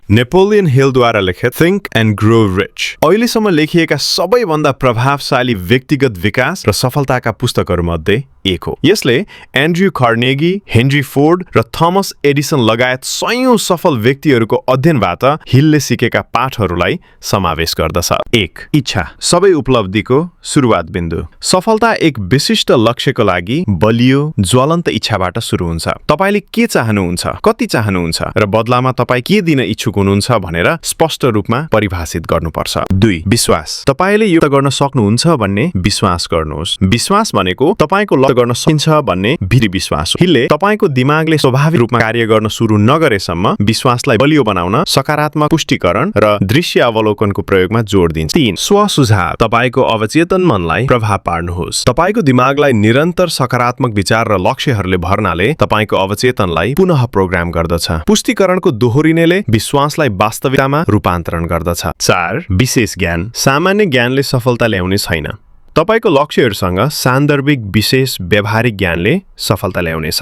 Napoleon हिलद्वारा लिखित think and grow rich अहिलेसम्म लेखिएका सबैभन्दा प्रभावशाली व्यक्तिगत विकास र सफलताका पुस्तकहरूमध्ये एक हो। यसले एन्ड्रयू कार्नेगी, हेनरी फोर्ड र थमस एडिसन लगायत सयौं सफल व्यक्तिहरूको अध्ययनबाट हिलले सिकेका पाठहरूलाई समावेश गर्दछ। 1. इच्छा सबै उपलब्धिको सुरुवात बिन्दु। सफलता एक विशिष्ट लक्ष्यको लागि बलियो ज्वलन्त इच्छाबाट सुरु हुन्छ। तपाईले के चाहनुहुन्छ, कति चाहनुहुन्छ र बदलामा तपाईँ के दिन इच्छुक हुनुहुन्छ भनेर स्पष्ट रूपमा परिभाषित गर्नुपर्छ। 2. विश्वास तपाईले यो गर्न सक्नुहुन्छ भन्ने विश्वास गर्नुहोस्। विश्वास भनेको तपाईको लक्ष्य गर्न सकिन्छ भन्ने दृढ विश्वास हो। हिलले तपाईको दिमागले स्वाभाविक रूपमा कार्य गर्न सुरु नगरेसम्म विश्वासलाई बलियो बनाउन सकारात्मक पुष्टिकरण र दृश्य अवलोकनको प्रयोगमा जोड दिन्छ। 3. स्व-सुझाव तपाईको अवचेतन मनलाई प्रभाव पार्नुहोस्। तपाईको दिमागलाई निरन्तर सकारात्मक विचार र लक्ष्यहरूले भर्नाले तपाईको अवचेतनलाई पुनः प्रोग्राम गर्दछ। पुष्टिकरणको दोहोरिनेले विश्वासलाई वास्तविकतामा रूपान्तरण गर्दछ। 4. विशेष ज्ञान सामान्य ज्ञानले सफलता ल्याउने छैन। तपाईको लक्ष्यहरूसँग सान्दर्भिक विशेष व्यावहारिक ज्ञानले सफलता ल्याउनेछ।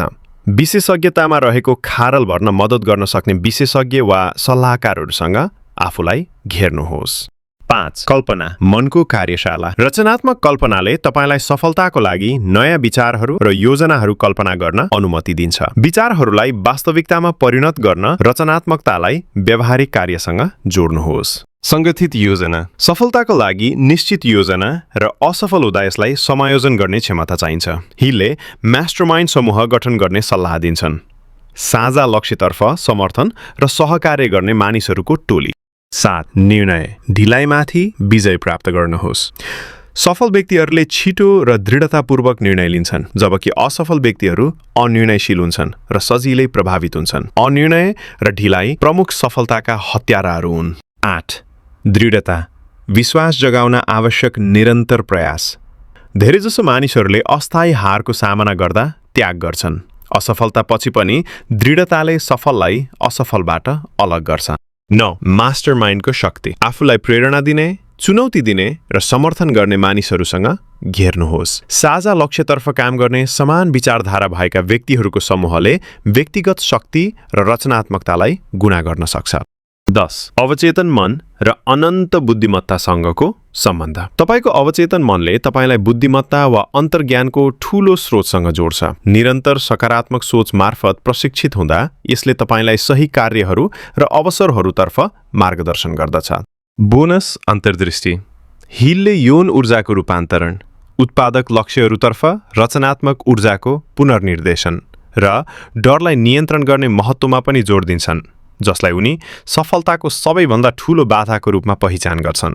विशेषज्ञतामा रहेको खाडल भर्न मद्दत गर्न सक्ने विशेषज्ञ वा सल्लाहकारहरूसँग आफूलाई घेर्नुहोस्। 5. कल्पना मनको कार्यशाला रचनात्मक कल्पनाले तपाईलाई सफलताको लागि नयाँ विचारहरू र योजनाहरू कल्पना गर्न अनुमति दिन्छ। विचारहरूलाई वास्तविकतामा परिणत गर्न रचनात्मकतालाई व्यावहारिक कार्यसँग जोड्नुहोस्। संगठित योजना सफलताको लागि निश्चित योजना र असफल उद्देश्यलाई समायोजन गर्ने क्षमता चाहिन्छ। हिलले मास्टरमाइन्ड समूह गठन गर्ने सल्लाह दिन्छन्। साझा लक्ष्यतर्फ समर्थन र सहकार्य गर्ने मानिसहरूको टोली। 7. निर्णय ढिलाइमाथि विजय प्राप्त गर्नुहोस्। सफल व्यक्तिहरूले छिटो र दृढतापूर्वक निर्णय लिन्छन्, जबकि असफल व्यक्तिहरू अनिर्णयशील हुन्छन् र सजिलै प्रभावित हुन्छन्। अनिर्णय र ढिलाइ प्रमुख सफलताका हत्याराहरू हुन्। 8. दृढता विश्वास जगाउन आवश्यक निरन्तर प्रयास धेरैजसो मानिसहरूले अस्थायी हारको सामना गर्दा त्याग गर्छन्। असफलता पछि पनि दृढताले सफललाई असफलबाट अलग गर्छ। 9. मास्टरमाइन्डको शक्ति आफूलाई प्रेरणा दिने, चुनौती दिने र समर्थन गर्ने मानिसहरूसँग घेर्नुहोस्। साझा लक्ष्यतर्फ काम गर्ने समान विचारधारा भएका व्यक्तिहरूको समूहले व्यक्तिगत शक्ति र रचनात्मकतालाई गुणा गर्न सक्छ। 10. अवचेतन मन र अनन्त बुद्धिमत्तासँगको सम्बन्ध तपाईको अवचेतन मनले तपाईलाई बुद्धिमत्ता वा अन्तर्ज्ञानको ठूलो स्रोतसँग जोड्छ। निरन्तर सकारात्मक सोच मार्फत प्रशिक्षित हुँदा यसले तपाईलाई सही कार्यहरू र अवसरहरूतर्फ मार्गदर्शन गर्दछ। बोनस अन्तर्दृष्टि हिलले यौन ऊर्जाको रूपान्तरण, उत्पादक लक्ष्यहरूतर्फ रचनात्मक ऊर्जाको पुनर्निर्देशन र डरलाई नियन्त्रण गर्ने महत्त्वमा पनि जोड दिन्छन्, जसलाई उनी सफलताको सबैभन्दा ठूलो बाधाको रूपमा पहिचान गर्छन्।